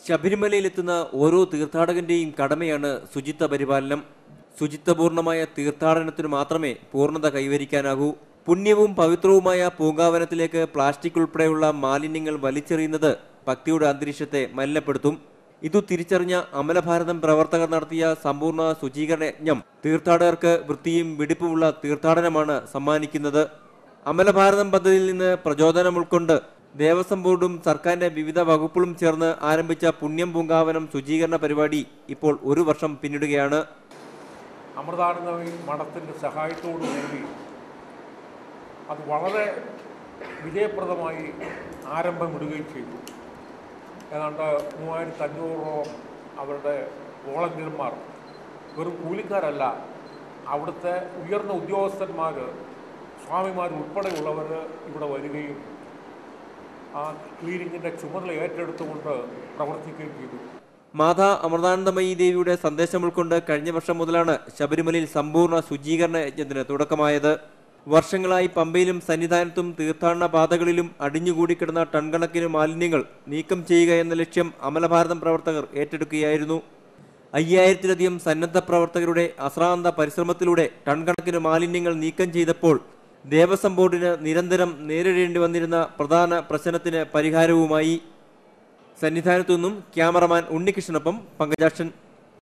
ശബരിമലയിലെത്തുന്ന ഓരോ തീർത്ഥാടകന്റെയും കടമയാണ് ശുചിത്വ പരിപാലനം. ശുചിത്വപൂർണമായ തീർത്ഥാടനത്തിനു മാത്രമേ പൂർണ്ണത കൈവരിക്കാനാകൂ. പുണ്യവും പവിത്രവുമായ പൂങ്കാവനത്തിലേക്ക് പ്ലാസ്റ്റിക് ഉൾപ്പെടെയുള്ള മാലിന്യങ്ങൾ വലിച്ചെറിയുന്നത് ഭക്തിയുടെ അന്തരീക്ഷത്തെ മലിനപ്പെടുത്തും. ഇതു തിരിച്ചറിഞ്ഞ അമലഭാരതം പ്രവർത്തകർ നടത്തിയ സമ്പൂർണ്ണ ശുചീകരണ യജ്ഞം തീർത്ഥാടകർക്ക് വൃത്തിയും വെടിപ്പുമുള്ള തീർത്ഥാടനമാണ് സമ്മാനിക്കുന്നത്. അമലഭാരതം പദ്ധതിയിൽ നിന്ന് പ്രചോദനം ഉൾക്കൊണ്ട് ദേവസ്വം ബോർഡും സർക്കാരിന്റെ വിവിധ വകുപ്പുകളും ചേർന്ന് ആരംഭിച്ച പുണ്യം പൂങ്കാവനം ശുചീകരണ പരിപാടി ഇപ്പോൾ 1 വർഷം പിന്നിടുകയാണ്. അമൃതാനന്ദമയി മഠത്തിൻ്റെ സഹായത്തോടുകൂടി അത് വളരെ വിജയപ്രദമായി ആരംഭമിടുകയും ചെയ്തു. ഏതാണ്ട് 3500ഓളം അവരുടെ വോളണ്ടിയർമാർ വെറും കൂലിക്കാരല്ല, അവിടുത്തെ ഉയർന്ന ഉദ്യോഗസ്ഥന്മാർ, സ്വാമിമാർ ഉൾപ്പെടെയുള്ളവർ ഇവിടെ വരികയും ആ ക്ലീനിങ്ങിൻ്റെ ചുമതല ഏറ്റെടുത്തുകൊണ്ട് പ്രവർത്തിക്കുകയും ചെയ്തു. മാതാ അമൃതാനന്ദമയി ദേവിയുടെ സന്ദേശം ഉൾക്കൊണ്ട് കഴിഞ്ഞ വർഷം മുതലാണ് ശബരിമലയിൽ സമ്പൂർണ്ണ ശുചീകരണ യജ്ഞത്തിന് തുടക്കമായത്. വർഷങ്ങളായി പമ്പയിലും സന്നിധാനത്തും തീർത്ഥാടന പാതകളിലും അടിഞ്ഞുകൂടിക്കിടന്ന ടൺ കണക്കിന് മാലിന്യങ്ങൾ നീക്കം ചെയ്യുക എന്ന ലക്ഷ്യം അമലഭാരതം പ്രവർത്തകർ ഏറ്റെടുക്കുകയായിരുന്നു. 5000-ലധികം സന്നദ്ധ പ്രവർത്തകരുടെ അശ്രാന്ത പരിശ്രമത്തിലൂടെ ടൺ കണക്കിന് മാലിന്യങ്ങൾ നീക്കം ചെയ്തപ്പോൾ ദേവസ്വം ബോർഡിന് നിരന്തരം നേരിടേണ്ടി വന്നിരുന്ന പ്രധാന പ്രശ്നത്തിന് പരിഹാരവുമായി. സന്നിധാനത്തു നിന്നും ക്യാമറമാൻ ഉണ്ണികൃഷ്ണനൊപ്പം പങ്കജാക്ഷൻ.